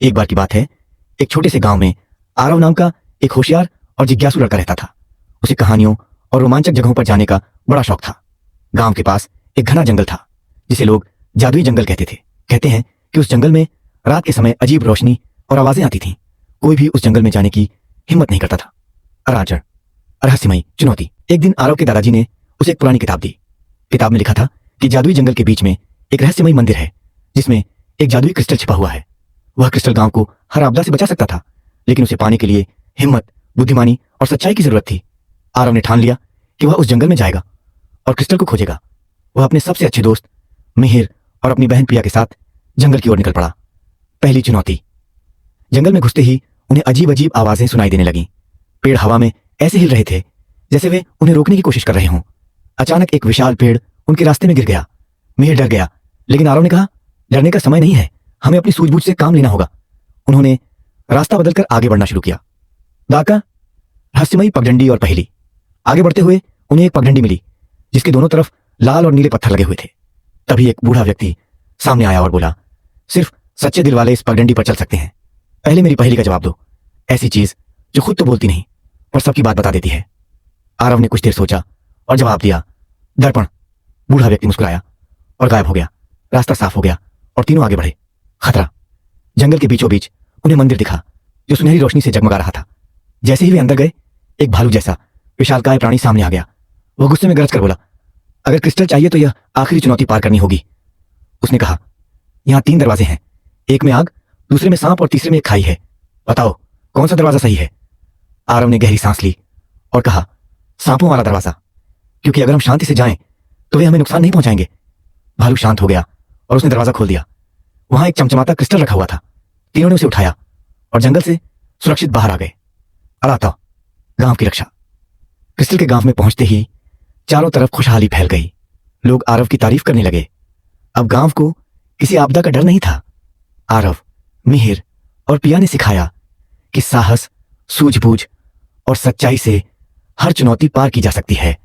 एक बार की बात है, एक छोटे से गांव में आरव नाम का एक होशियार और जिज्ञासु लड़का रहता था। उसे कहानियों और रोमांचक जगहों पर जाने का बड़ा शौक था। गांव के पास एक घना जंगल था जिसे लोग जादुई जंगल कहते थे। कहते हैं कि उस जंगल में रात के समय अजीब रोशनी और आवाजें आती थीं। कोई भी उस जंगल में जाने की हिम्मत नहीं करता था। अराजड़, रहस्यमयी चुनौती। एक दिन आरव के दादाजी ने उसे एक पुरानी किताब दी। किताब में लिखा था कि जादुई जंगल के बीच में एक रहस्यमयी मंदिर है जिसमें एक जादुई क्रिस्टल छिपा हुआ है। वह क्रिस्टल गांव को हर आपदा से बचा सकता था, लेकिन उसे पाने के लिए हिम्मत, बुद्धिमानी और सच्चाई की जरूरत थी। आरव ने ठान लिया कि वह उस जंगल में जाएगा और क्रिस्टल को खोजेगा। वह अपने सबसे अच्छे दोस्त मिहिर और अपनी बहन प्रिया के साथ जंगल की ओर निकल पड़ा। पहली चुनौती। जंगल में घुसते ही उन्हें अजीब अजीब आवाजें सुनाई देने लगीं। पेड़ हवा में ऐसे हिल रहे थे जैसे वे उन्हें रोकने की कोशिश कर रहे हों। अचानक एक विशाल पेड़ उनके रास्ते में गिर गया। मिहिर डर गया, लेकिन आरव ने कहा, डरने का समय नहीं है, हमें अपनी सूझबूझ से काम लेना होगा। उन्होंने रास्ता बदलकर आगे बढ़ना शुरू किया। दाका, रहस्यमयी पगडंडी और पहेली। आगे बढ़ते हुए उन्हें एक पगडंडी मिली जिसके दोनों तरफ लाल और नीले पत्थर लगे हुए थे। तभी एक बूढ़ा व्यक्ति सामने आया और बोला, सिर्फ सच्चे दिल वाले इस पगडंडी पर चल सकते हैं। पहले मेरी पहेली का जवाब दो। ऐसी चीज जो खुद तो बोलती नहीं पर सबकी बात बता देती है। आरव ने कुछ देर सोचा और जवाब दिया, दर्पण। बूढ़ा व्यक्ति मुस्कुराया और गायब हो गया। रास्ता साफ हो गया और तीनों आगे बढ़े। खतरा। जंगल के बीचों बीच उन्हें मंदिर दिखा जो सुनहरी रोशनी से जगमगा रहा था। जैसे ही वे अंदर गए, एक भालू जैसा विशालकाय प्राणी सामने आ गया। वह गुस्से में गरज कर बोला, अगर क्रिस्टल चाहिए तो यह आखिरी चुनौती पार करनी होगी। उसने कहा, यहाँ 3 दरवाजे हैं, एक में आग, दूसरे में सांप और तीसरे में एक खाई है। बताओ कौन सा दरवाजा सही है। आरव ने गहरी सांस ली और कहा, सांपों वाला दरवाजा, क्योंकि अगर हम शांति से जाएं तो वे हमें नुकसान नहीं पहुंचाएंगे। भालू शांत हो गया और उसने दरवाजा खोल दिया। वहां एक चमचमाता क्रिस्टल रखा हुआ था। तीनों ने उसे उठाया और जंगल से सुरक्षित बाहर आ गए। अराता, गांव की रक्षा। क्रिस्टल के गांव में पहुंचते ही चारों तरफ खुशहाली फैल गई। लोग आरव की तारीफ करने लगे। अब गांव को किसी आपदा का डर नहीं था। आरव, मिहिर और पिया ने सिखाया कि साहस, सूझबूझ और सच्चाई से हर चुनौती पार की जा सकती है।